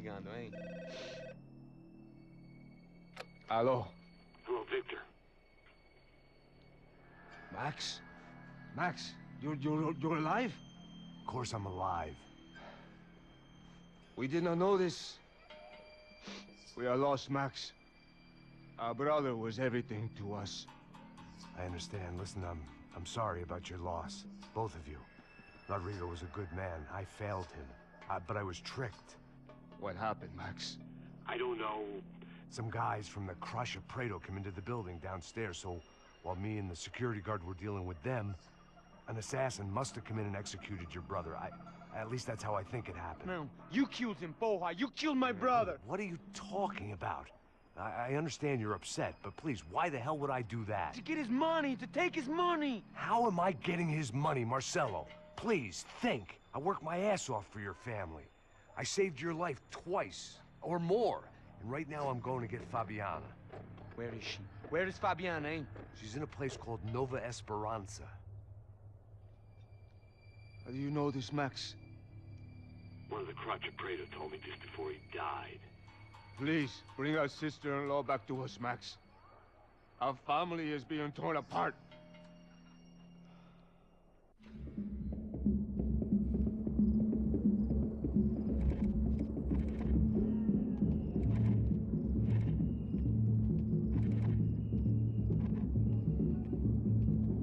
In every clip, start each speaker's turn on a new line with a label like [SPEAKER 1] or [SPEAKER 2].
[SPEAKER 1] ligando, hein?
[SPEAKER 2] Alô?
[SPEAKER 3] Hello, Victor.
[SPEAKER 2] Max? Max, you're alive?
[SPEAKER 4] Of course I'm alive.
[SPEAKER 2] We did not know this. We are lost, Max. Our brother was everything to us.
[SPEAKER 4] I understand. Listen, I'm sorry about your loss. Both of you. Rodrigo was a good man. I failed him. But I was tricked.
[SPEAKER 2] What happened, Max?
[SPEAKER 3] I don't know.
[SPEAKER 4] Some guys from the Crush of Prado came into the building downstairs, so while me and the security guard were dealing with them, an assassin must have come in and executed your brother. At least that's how I think it happened.
[SPEAKER 1] No, you killed him, porra. You killed my brother.
[SPEAKER 4] What are you talking about? I understand you're upset, but please, why the hell would I do that?
[SPEAKER 1] To get his money, to take his money.
[SPEAKER 4] How am I getting his money, Marcelo? Please, think. I worked my ass off for your family. I saved your life twice, or more. And right now I'm going to get Fabiana.
[SPEAKER 1] Where is she? Where is Fabiana, eh?
[SPEAKER 4] She's in a place called Nova Esperanza.
[SPEAKER 2] How do you know this, Max?
[SPEAKER 3] One of the Crotch of Prado told me just before he died.
[SPEAKER 2] Please, bring our sister-in-law back to us, Max. Our family is being torn apart.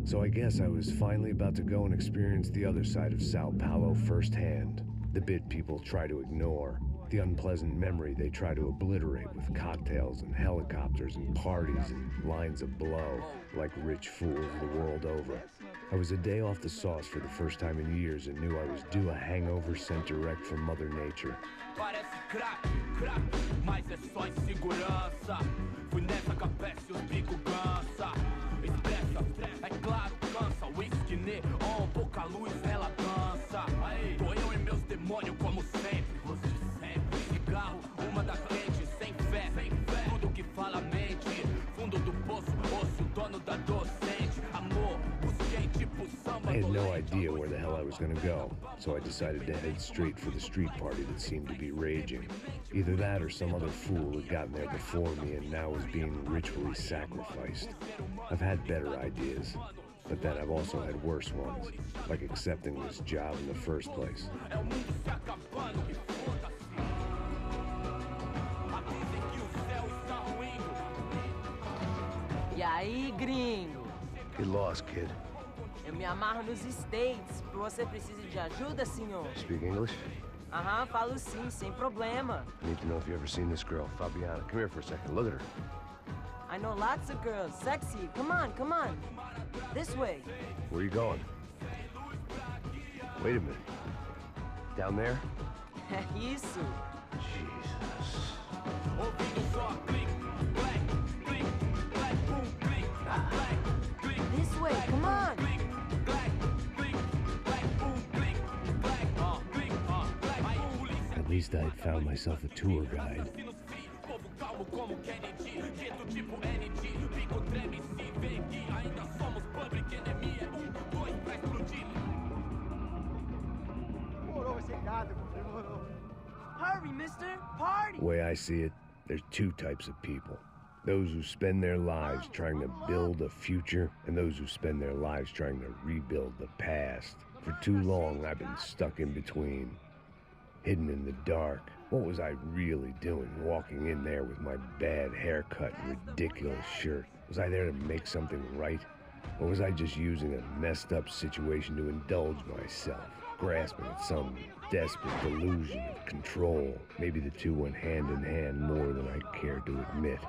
[SPEAKER 4] So I guess I was finally about to go and experience the other side of Sao Paulo firsthand. The bit people try to ignore. The unpleasant memory they try to obliterate with cocktails and helicopters and parties and lines of blow, like rich fools the world over. I was a day off the sauce for the first time in years and knew I was due a hangover sent direct from Mother Nature.
[SPEAKER 5] Parece crack, crack, mas é só insegurança. Fui nessa que a peste os bico cansa. Expressa, é claro, cansa. Whisky, neon, pouca luz, ela dança. Tô eu e meus demônios como sempre. Você sempre. Cigarro, uma da frente, sem fé. Tudo que fala mente. Fundo do poço, osso, dono da docente. Amor, busquei tipo samba.
[SPEAKER 4] I had no idea where the hell I was gonna go, so I decided to head straight for the street party that seemed to be raging. Either that or some other fool had gotten there before me and now was being ritually sacrificed. I've had better ideas, but then I've also had worse ones, like accepting this job in the first place.
[SPEAKER 6] E aí, gringo?
[SPEAKER 4] Get lost, kid.
[SPEAKER 6] Eu me amarro nos States. Você precisa de ajuda, senhor?
[SPEAKER 4] Speak English?
[SPEAKER 6] Aham, falo sim, sem problema.
[SPEAKER 4] I need to know if you've ever seen this girl, Fabiana. Come here for a second. Look at her.
[SPEAKER 6] I know lots of girls. Sexy. Come on, come on. This way.
[SPEAKER 4] Where are you going? Wait a minute. Down there?
[SPEAKER 6] Isso.
[SPEAKER 4] Jesus.
[SPEAKER 6] This way, come on.
[SPEAKER 4] At least I'd found myself a tour guide.
[SPEAKER 6] Hurry, mister. Party.
[SPEAKER 4] The way I see it, there's two types of people. Those who spend their lives trying to build a future, and those who spend their lives trying to rebuild the past. For too long, I've been stuck in between, hidden in the dark. What was I really doing walking in there with my bad haircut and ridiculous shirt? Was I there to make something right? Or was I just using a messed up situation to indulge myself, grasping at some desperate delusion of control? Maybe the two went hand in hand more than I care to admit.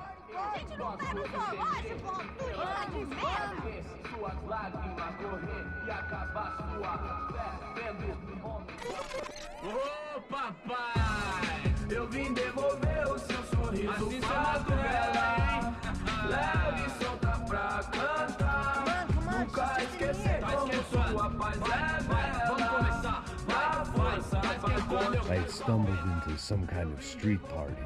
[SPEAKER 5] Ô papai, eu vim devolver o seu sorriso favela. Leve e solta pra cantar. Nunca esquecer como sua paz é bela. Vamos começar, vai.
[SPEAKER 4] I had stumbled into some kind of street party.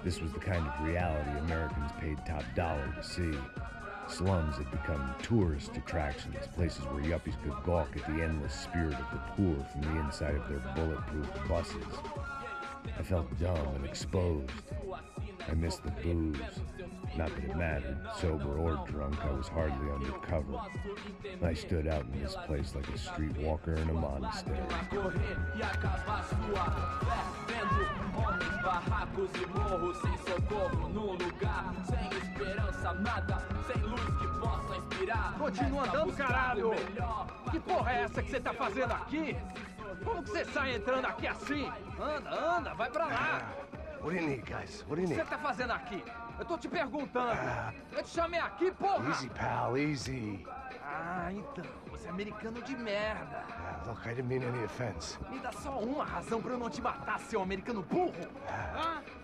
[SPEAKER 4] This was the kind of reality Americans paid top dollar to see. Slums had become tourist attractions, places where yuppies could gawk at the endless spirit of the poor from the inside of their bulletproof buses. I felt dumb and exposed. I missed the booze. Not that it mattered, sober or drunk, I was hardly undercover. I stood out in this place like a streetwalker in a monastery.
[SPEAKER 7] Continua andando, caralho! Que porra é essa que você tá fazendo aqui? Como que você sai entrando aqui assim? Anda, anda, vai pra lá!
[SPEAKER 4] What do you need, guys? What do you
[SPEAKER 7] O que
[SPEAKER 4] need?
[SPEAKER 7] você tá fazendo aqui? Eu tô te perguntando. Eu te chamei aqui, porra!
[SPEAKER 4] Easy, pal, easy.
[SPEAKER 7] Ah, então. Você é americano de merda.
[SPEAKER 4] Look, I didn't mean any offense.
[SPEAKER 7] Me dá só uma razão pra eu não te matar, seu americano burro.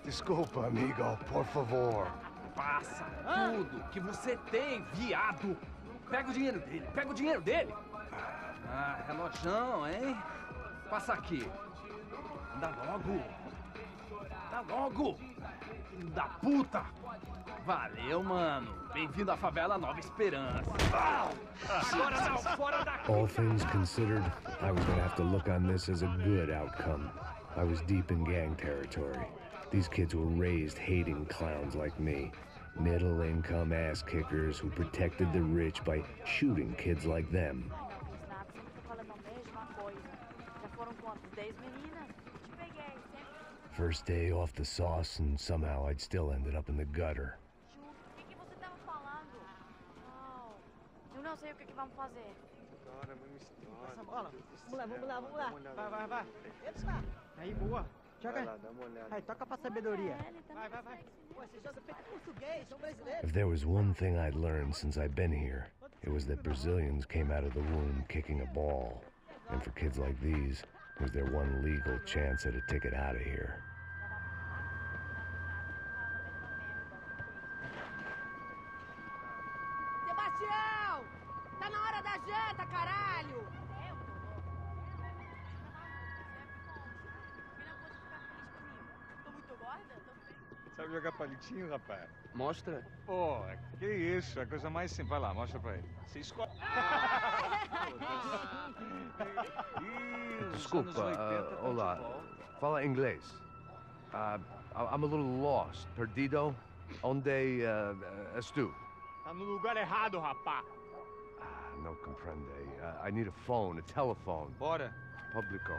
[SPEAKER 4] Desculpa, amigo, por favor.
[SPEAKER 7] Passa tudo que você tem, viado. Pega o dinheiro dele, pega o dinheiro dele. Ah, relojão, hein? Passa aqui. Anda logo. Anda logo. Filho da puta. Valeu, mano. Bem-vindo à favela Nova Esperança. Agora não, fora daqui.
[SPEAKER 4] All things considered, I was gonna have to look on this as a good outcome. I was deep in gang territory. These kids were raised hating clowns like me. Middle-income ass-kickers who protected the rich by shooting kids like them. First day off the sauce, and somehow I'd still ended up in the gutter.
[SPEAKER 8] O que você tava falando? Eu não sei o que vamos fazer.
[SPEAKER 9] Passa a bola. Vamos lá. Vai. Eita. Aí, boa. Joga. Aí, toca pra sabedoria. Vai. Pô, você joga feito português, são brasileiros.
[SPEAKER 4] If there was one thing I'd learned since I'd been here, it was that Brazilians came out of the womb kicking a ball. And for kids like these, it was their one legal chance at a ticket out of here.
[SPEAKER 6] Sebastião! Tá na hora da janta, caralho!
[SPEAKER 8] Tô muito gorda? Tô feia.
[SPEAKER 2] Sabe jogar palitinho, rapaz?
[SPEAKER 1] Mostra.
[SPEAKER 2] Pô, que isso, é a coisa mais simples. Vai lá, mostra pra ele. Você escolhe.
[SPEAKER 10] Desculpa, olá. Fala inglês. I'm a little lost. Perdido? Onde estou?
[SPEAKER 2] Tá no lugar errado, rapá.
[SPEAKER 10] Não compreende. I need a phone, a telephone.
[SPEAKER 2] Bora.
[SPEAKER 10] Publico.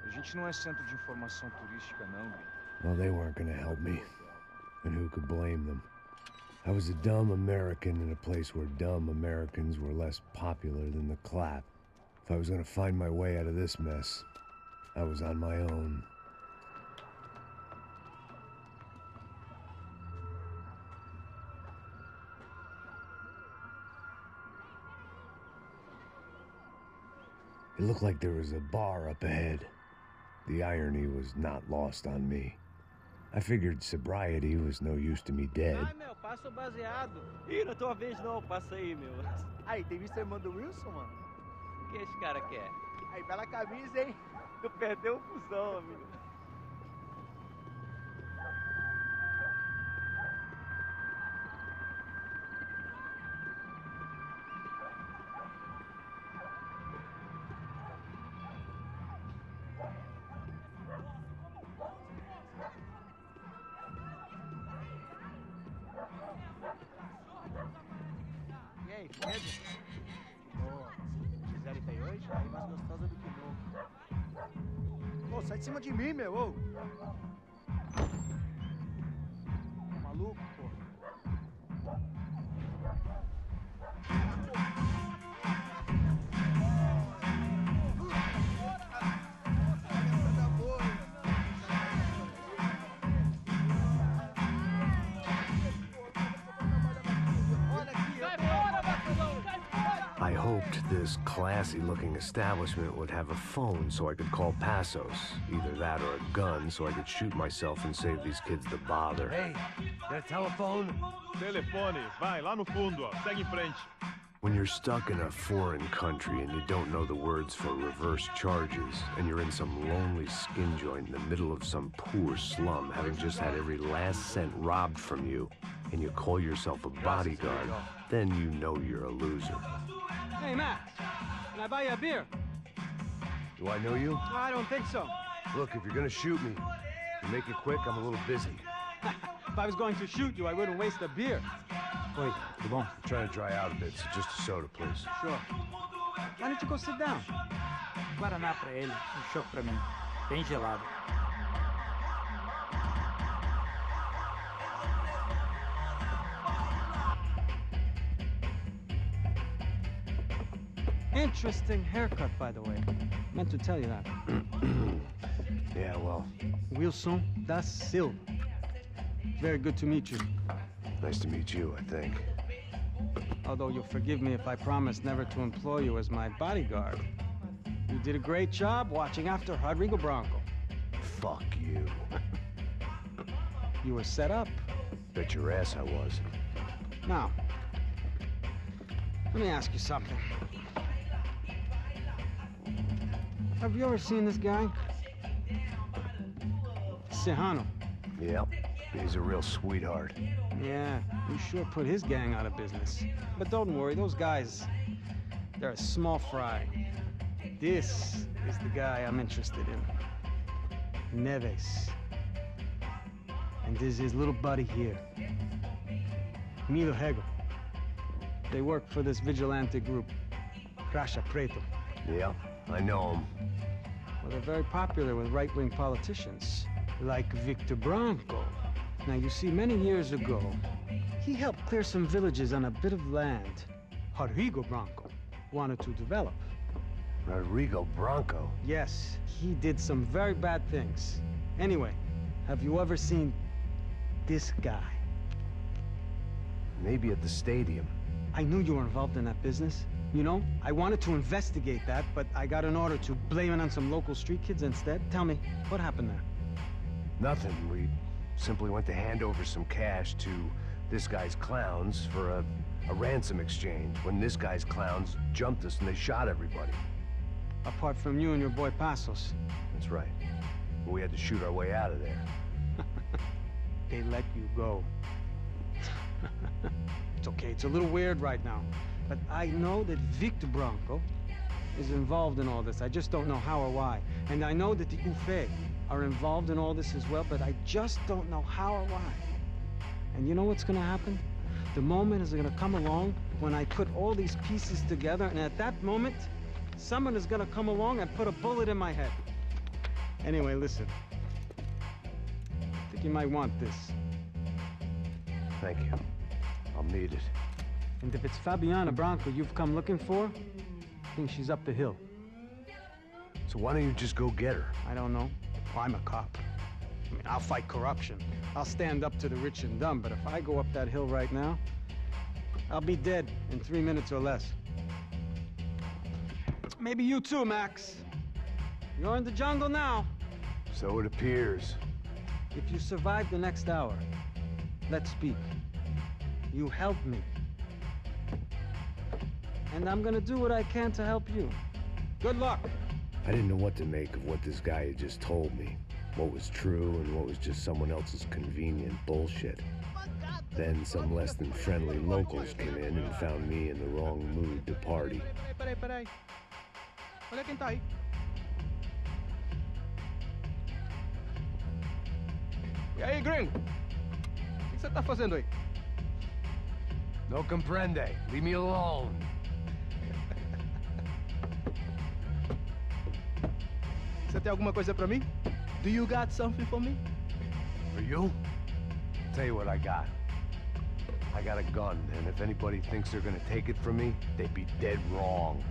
[SPEAKER 2] A gente não é centro de informação turística, não, Bi.
[SPEAKER 4] Well, they weren't gonna help me. And who could blame them? I was a dumb American in a place where dumb Americans were less popular than the clap. If I was gonna find my way out of this mess, I was on my own. It looked like there was a bar up ahead. The irony was not lost on me. I figured sobriety was no use to me dead.
[SPEAKER 9] Ai, meu, passa o baseado. Ih, não é tua vez não, passa aí, meu. Aí, tem visto a irmã do Wilson, mano? O que esse cara quer? Aí, bela camisa, hein? Tu perdeu o fusão, amigo. E aí, Fred? Boa. Gisele tem hoje? Aí mais gostosa do que nunca. Pô, sai de cima de mim, meu. Ô. Tá maluco, pô?
[SPEAKER 4] I hoped this classy-looking establishment would have a phone so I could call Passos. Either that or a gun so I could shoot myself and save these kids the bother. Hey, got a telephone?
[SPEAKER 2] Telefone, vai, lá no fundo, ó. Segue em frente.
[SPEAKER 4] When you're stuck in a foreign country and you don't know the words for reverse charges, and you're in some lonely skin joint in the middle of some poor slum, having just had every last cent robbed from you, and you call yourself a bodyguard, then you know you're a loser.
[SPEAKER 9] Hey, Matt. Can I buy you a beer?
[SPEAKER 10] Do I know you?
[SPEAKER 9] I don't think so.
[SPEAKER 10] Look, if you're gonna shoot me, Make it quick, I'm a little busy.
[SPEAKER 9] If I was going to shoot you, I wouldn't waste a beer. Oi, tudo bom?
[SPEAKER 10] I'm trying to dry out a bit, so just a soda, please.
[SPEAKER 9] Sure. Why don't you go sit down?
[SPEAKER 11] Guaraná pra ele, chopp pra mim. Bem gelado.
[SPEAKER 9] Interesting haircut, by the way. Meant to tell you that.
[SPEAKER 10] Yeah, well,
[SPEAKER 9] Wilson da Silva. Very good to meet you.
[SPEAKER 10] nice to meet you, I think.
[SPEAKER 9] Although you'll forgive me if I promise never to employ you as my bodyguard. You did a great job watching after Rodrigo Bronco.
[SPEAKER 10] Fuck you.
[SPEAKER 9] You were set up.
[SPEAKER 10] Bet your ass I was.
[SPEAKER 9] Now, let me ask you something. Have you ever seen this guy? Sejano.
[SPEAKER 10] Yep, he's a real sweetheart.
[SPEAKER 9] Yeah, you sure put his gang out of business. But don't worry, those guys, they're a small fry. This is the guy I'm interested in. Neves. And this is his little buddy here. Milo Hegel. They work for this vigilante group, Crasha Preto.
[SPEAKER 10] Yeah, I know him.
[SPEAKER 9] Well, they're very popular with right-wing politicians, like Victor Bronco. Now, you see, many years ago, he helped clear some villages on a bit of land Rodrigo Bronco wanted to develop.
[SPEAKER 10] Rodrigo Bronco?
[SPEAKER 9] Yes, he did some very bad things. Anyway, have you ever seen this guy?
[SPEAKER 10] Maybe at the stadium.
[SPEAKER 9] I knew you were involved in that business. You know, I wanted to investigate that, but I got an order to blame it on some local street kids instead. Tell me, what happened there?
[SPEAKER 10] Nothing. We simply went to hand over some cash to this guy's clowns for a ransom exchange when this guy's clowns jumped us and they shot everybody.
[SPEAKER 9] Apart from you and your boy Passos.
[SPEAKER 10] That's right. We had to shoot our way out of there.
[SPEAKER 9] They let you go. It's okay, it's a little weird right now. But I know that Victor Bronco is involved in all this. I just don't know how or why. And I know that the UFE are involved in all this as well, but I just don't know how or why. And you know what's gonna happen? The moment is gonna come along when I put all these pieces together, and at that moment, someone is gonna come along and put a bullet in my head. Anyway, listen. I think you might want this.
[SPEAKER 10] Thank you. I'll need it.
[SPEAKER 9] And if it's Fabiana Bronco you've come looking for, I think she's up the hill.
[SPEAKER 10] So why don't you just go get her?
[SPEAKER 9] I don't know. Well, I'm a cop. I mean, I'll fight corruption. I'll stand up to the rich and dumb, but if I go up that hill right now, I'll be dead in 3 minutes or less. Maybe you too, Max. You're in the jungle now.
[SPEAKER 10] So it appears.
[SPEAKER 9] If you survive the next hour, let's speak. You help me. And I'm gonna do what I can to help you. Good luck.
[SPEAKER 4] I didn't know what to make of what this guy had just told me. What was true and what was just someone else's convenient bullshit. Then some less than friendly locals came in and found me in the wrong mood to party.
[SPEAKER 9] Peraí. Olha quem tá aí.
[SPEAKER 2] E aí, gringo? O que você tá fazendo aí?
[SPEAKER 10] No comprende. Leave me alone.
[SPEAKER 2] Você tem alguma coisa pra mim? Do you got something for me?
[SPEAKER 10] For you? Tell you what I got. I got a gun, and if anybody thinks they're gonna take it from me, they'd be dead wrong.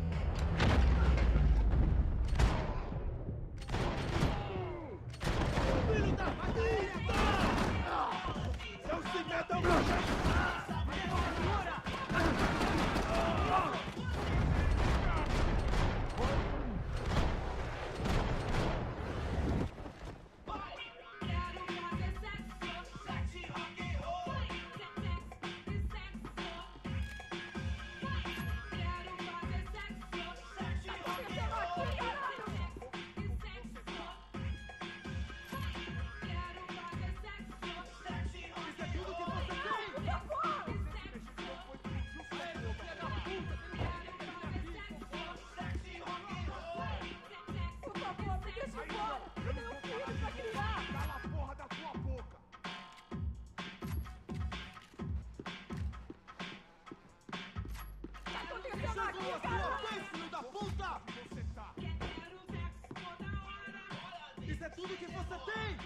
[SPEAKER 1] tudo que você tem!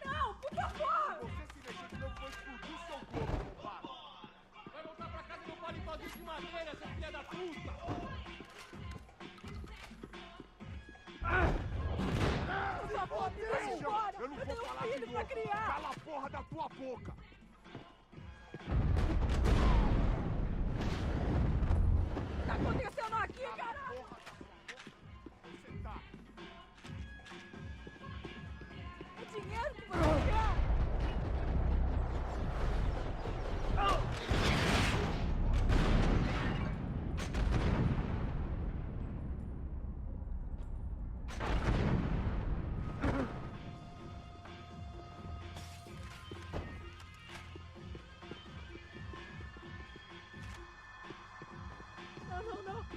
[SPEAKER 6] Não, por favor!
[SPEAKER 1] Você se mexer que eu vou explodir o seu corpo, roubado! Vai voltar pra casa no palitózinho de madeira, seu filho da puta!
[SPEAKER 6] Por favor, me deixa embora!
[SPEAKER 2] Eu não vou
[SPEAKER 6] tenho
[SPEAKER 2] falar
[SPEAKER 6] um
[SPEAKER 2] de
[SPEAKER 6] filho pra
[SPEAKER 2] novo.
[SPEAKER 6] criar!
[SPEAKER 2] Cala a porra da tua boca!
[SPEAKER 6] O que tá acontecendo aqui, caralho?
[SPEAKER 2] Você tá.
[SPEAKER 6] O dinheiro que você quer!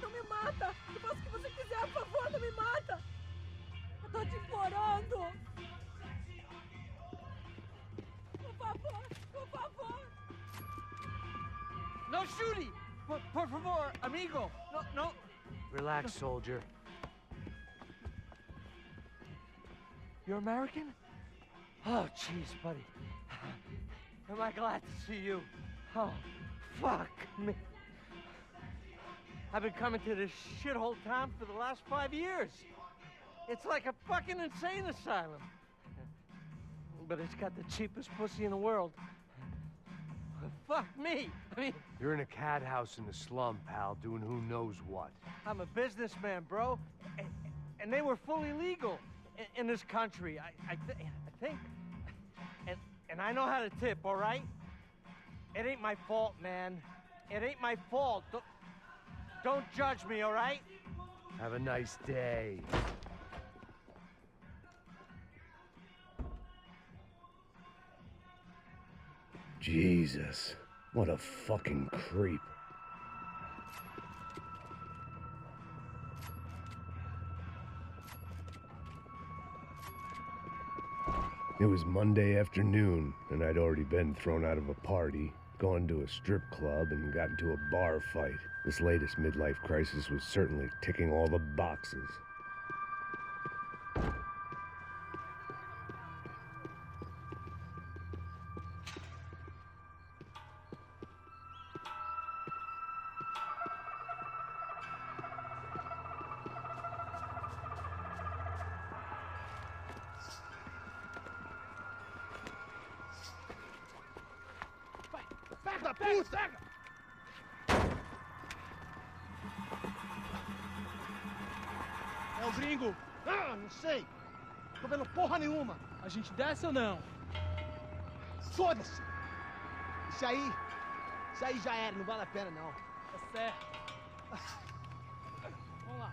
[SPEAKER 6] Não me mata! Eu faço o que você quiser, por favor, não me mata! Eu tô te implorando! Por favor!
[SPEAKER 1] No shooting! Por favor, amigo! No!
[SPEAKER 10] Relax, soldier.
[SPEAKER 1] You're American? Oh, jeez, buddy. Am I glad to see you? Oh, fuck me. I've been coming to this shithole town for the last 5 years. It's like a fucking insane asylum. But it's got the cheapest pussy in the world. Fuck me. I mean,
[SPEAKER 10] You're in a cat house in the slum, pal, doing who knows what.
[SPEAKER 1] I'm a businessman, bro. And they were fully legal in this country. I think. And I know how to tip, all right? It ain't my fault, man. It ain't my fault. Don't judge me, all right?
[SPEAKER 10] Have a nice day.
[SPEAKER 4] Jesus, what a fucking creep. It was Monday afternoon, and I'd already been thrown out of a party, gone to a strip club, and got into a bar fight. This latest midlife crisis was certainly ticking all the boxes.
[SPEAKER 2] Pega, puta!
[SPEAKER 1] É o gringo.
[SPEAKER 2] Ah, não sei. Tô vendo porra nenhuma.
[SPEAKER 1] A gente desce ou não?
[SPEAKER 2] Foda-se. Isso aí já era, não vale a pena não.
[SPEAKER 1] Tá certo. Vamos lá.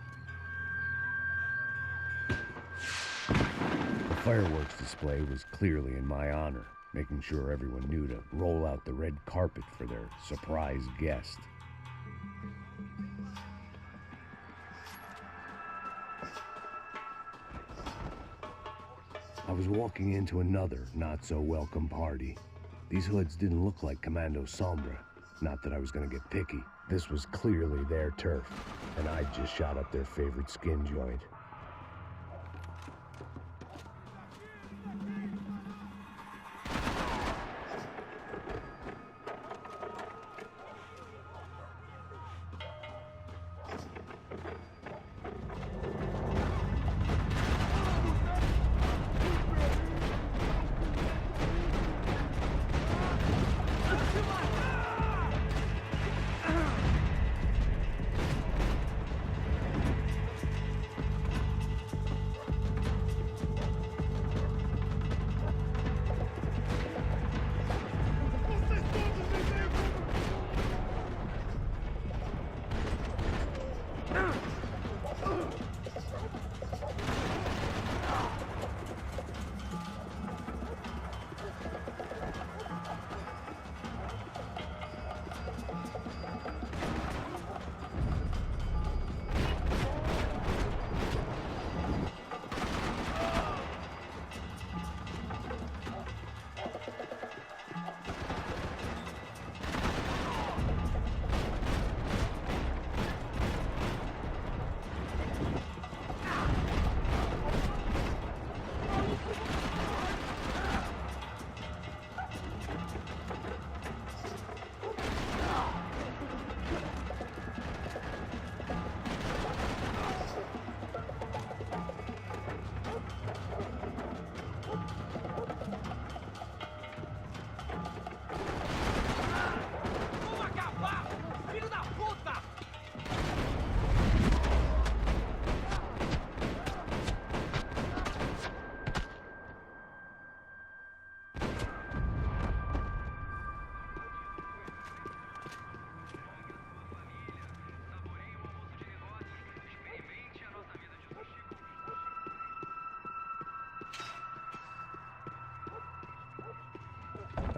[SPEAKER 4] The fireworks display was clearly in my honor, making sure everyone knew to roll out the red carpet for their surprise guest. I was walking into another not-so-welcome party. These hoods didn't look like Commando Sombra. Not that I was gonna get picky. This was clearly their turf, and I'd just shot up their favorite skin joint.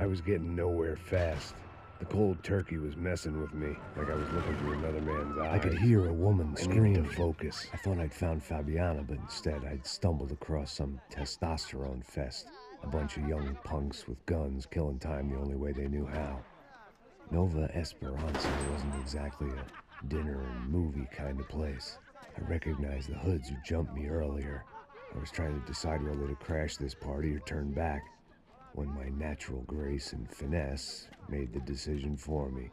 [SPEAKER 4] I was getting nowhere fast. The cold turkey was messing with me, like I was looking through another man's eyes. I could hear a woman scream. I needed to focus. I thought I'd found Fabiana, but instead I'd stumbled across some testosterone fest. A bunch of young punks with guns killing time the only way they knew how. Nova Esperanza wasn't exactly a dinner and movie kind of place. I recognized the hoods who jumped me earlier. I was trying to decide whether to crash this party or turn back, when my natural grace and finesse made the decision for me.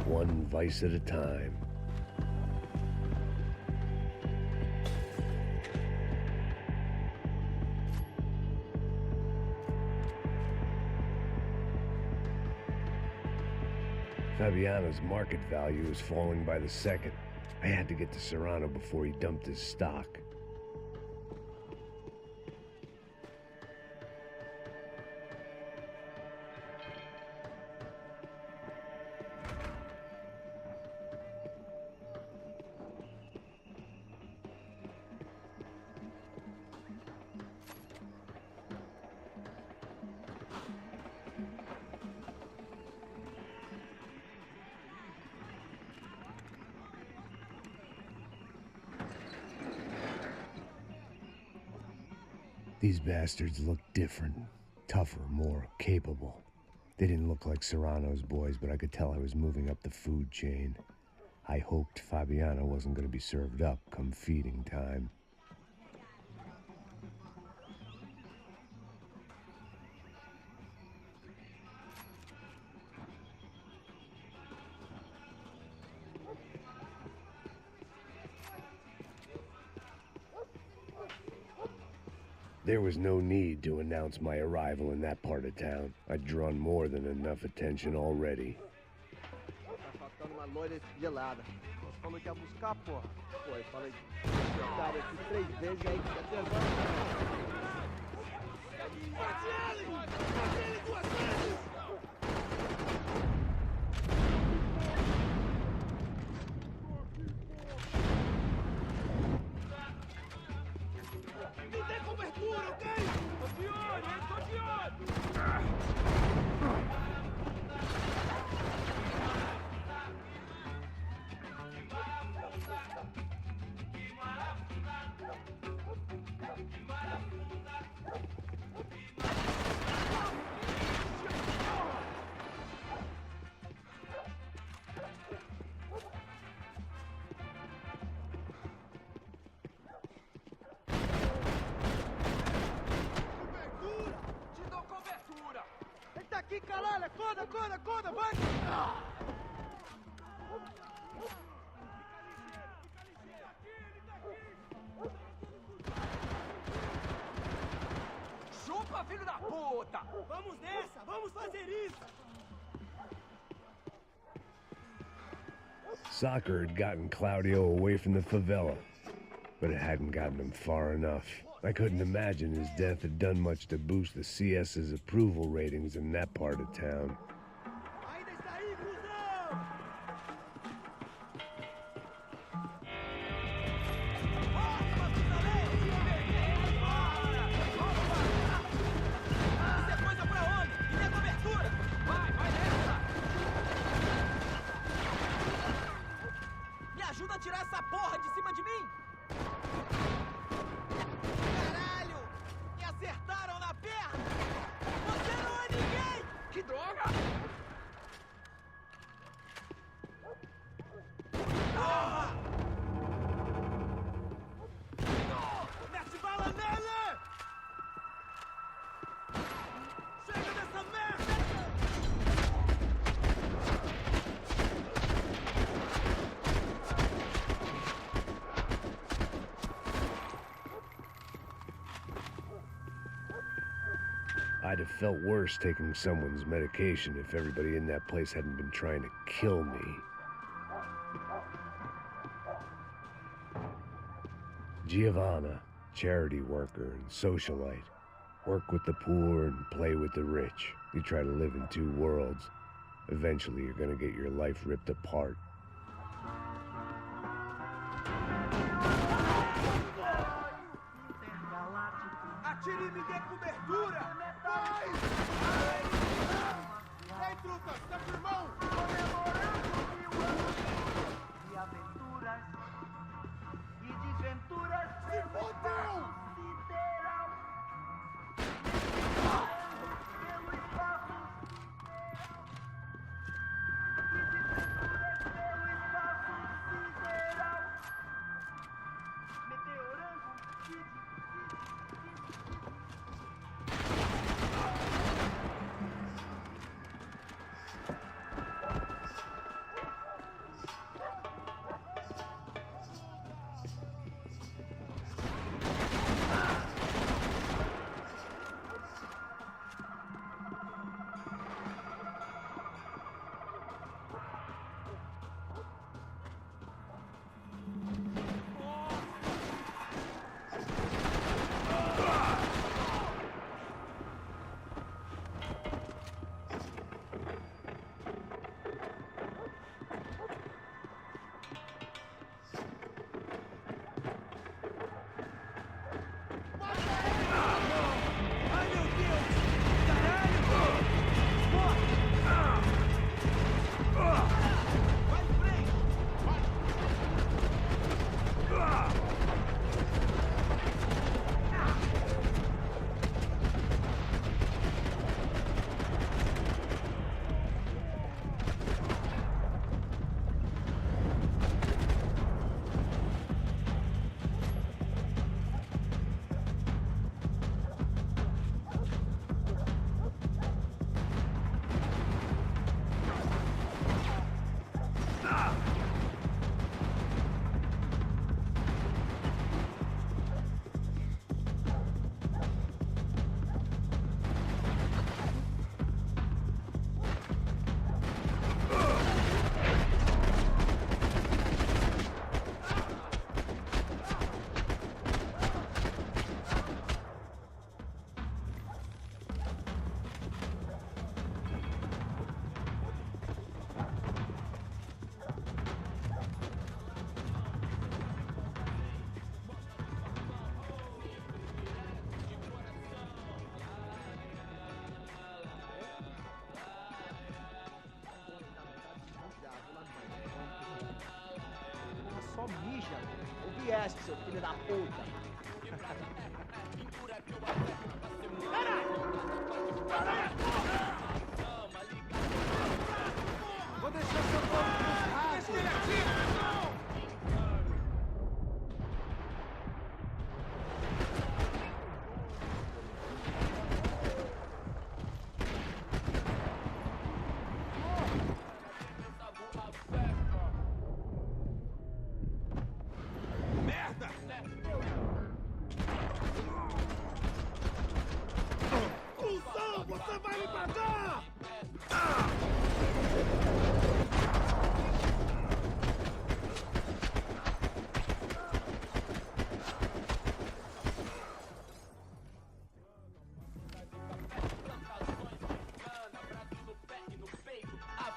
[SPEAKER 4] One vice at a time. Fabiana's market value is falling by the second. I had to get to Serrano before he dumped his stock. These bastards looked different, tougher, more capable. They didn't look like Serrano's boys, but I could tell I was moving up the food chain. I hoped Fabiana wasn't going to be served up come feeding time. There was no need to announce my arrival in that part of town. I'd drawn more than enough attention already.
[SPEAKER 1] Tá faltando uma loira gelada. Você falou que ia buscar, porra. Pô, eu falei, cara, aqui 3 vezes aí que tá atrasando. Bate ele! Bate ele 2 vezes! Me dê cobertura, ok? Tô de olho, hein? Tô de olho! Aqui, caralho! Acorda, acorda, acorda! Vai!
[SPEAKER 7] Chupa, filho da puta!
[SPEAKER 1] Vamos nessa! Vamos fazer isso!
[SPEAKER 4] Soccer had gotten Claudio away from the favela, but it hadn't gotten him far enough. I couldn't imagine his death had done much to boost the CS's approval ratings in that part of town.
[SPEAKER 5] Me ajuda a tirar essa porra de cima de mim! Acertaram na perna! Você não é ninguém!
[SPEAKER 7] Que droga!
[SPEAKER 5] Porra! Mete bala nele! Chega dessa merda!
[SPEAKER 4] I'd have felt worse taking someone's medication if everybody in that place hadn't been trying to kill me. Giovanna, charity worker and socialite. Work with the poor and play with the rich. You try to live in 2 worlds. Eventually you're gonna get your life ripped apart.
[SPEAKER 1] Atire e me dê cobertura! Vai! Ei, truta, tá com o irmão?
[SPEAKER 5] De aventuras e desventuras.
[SPEAKER 1] Se fodeu!
[SPEAKER 5] Pelo espaço. E desventuras pelo espaço sideral. Meteorando.
[SPEAKER 12] viesse, seu filho da puta.
[SPEAKER 1] Vou deixar seu corpo nos ratos. Ele atira!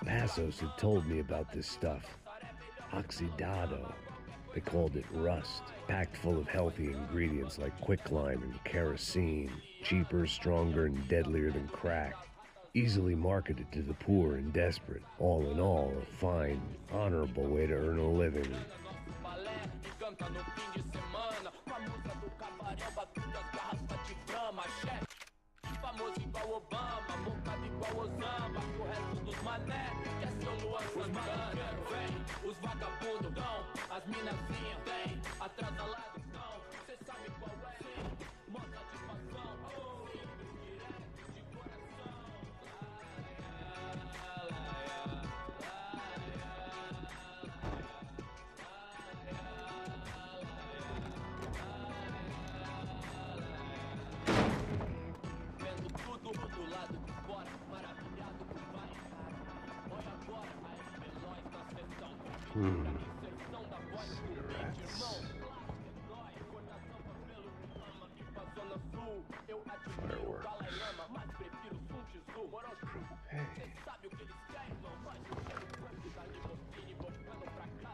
[SPEAKER 4] Passos had told me about this stuff. Oxidado. They called it rust, packed full of healthy ingredients like quicklime and kerosene, cheaper, stronger, and deadlier than crack. Easily marketed to the poor and desperate. All in all, a fine, honorable way to earn a living.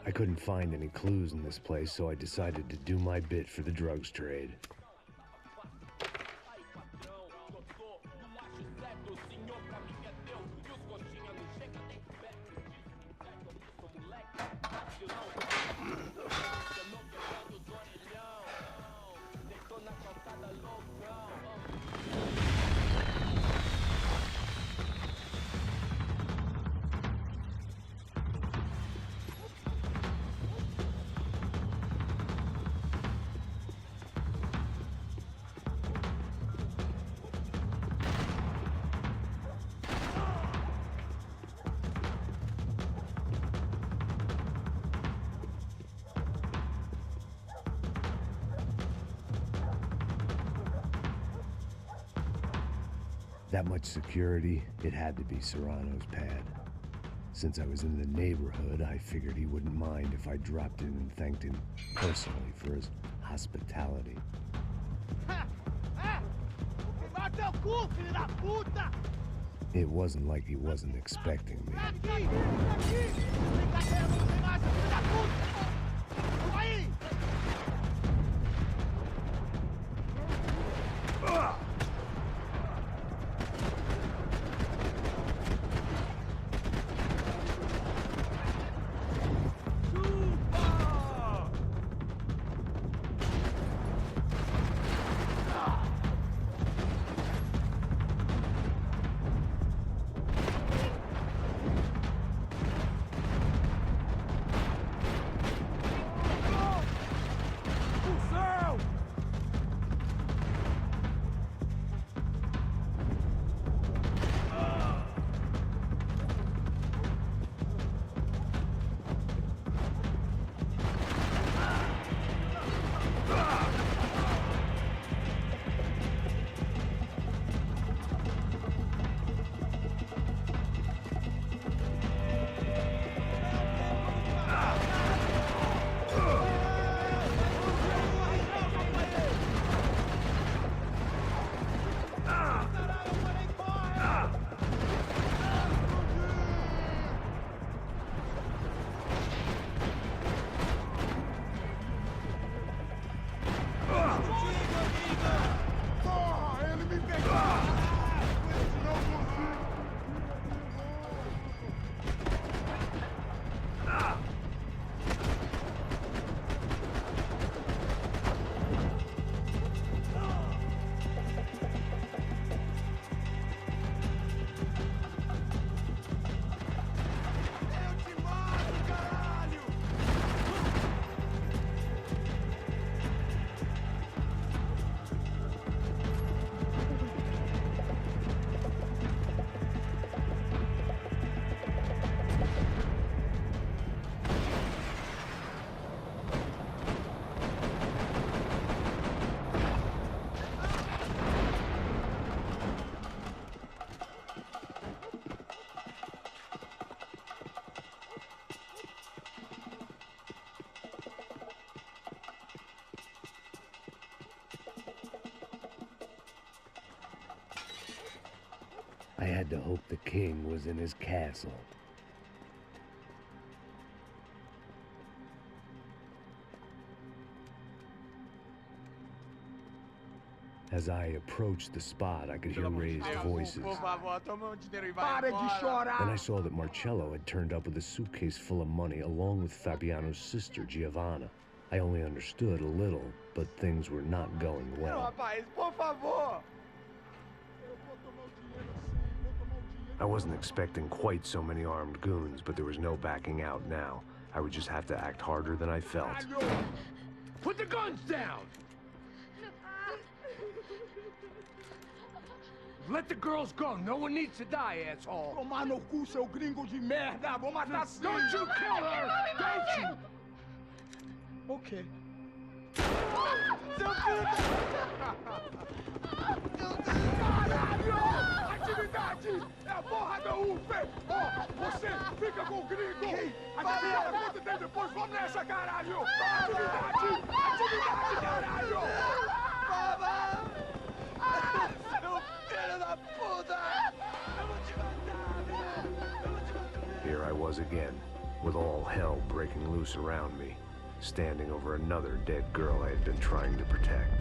[SPEAKER 4] I couldn't find any clues in this place, so I decided to do my bit for the drugs trade. That much security, it had to be Serrano's pad. Since I was in the neighborhood, I figured he wouldn't mind if I dropped in and thanked him personally for his hospitality. It wasn't like he wasn't expecting me. I had to hope the king was in his castle. As I approached the spot, I could hear raised voices. Then I saw that Marcello had turned up with a suitcase full of money along with Fabiano's sister, Giovanna. I only understood a little, but things were not going well. I wasn't expecting quite so many armed goons, but there was no backing out now. I would just have to act harder than I felt.
[SPEAKER 10] Put the guns down! Let the girls go. No one needs to die, asshole.
[SPEAKER 12] Tomar no cu, seu gringo de merda. Vou matar sim.
[SPEAKER 10] Don't you kill her! Don't you?
[SPEAKER 12] Ok. Caralho! Atividade! É a porra da UFE! Ó, você fica com o gringo! Atividade quanto tem depois, vamos nessa, caralho! Atividade! Atividade, caralho!
[SPEAKER 4] Here I was again, with all hell breaking loose around me, standing over another dead girl I had been trying to protect.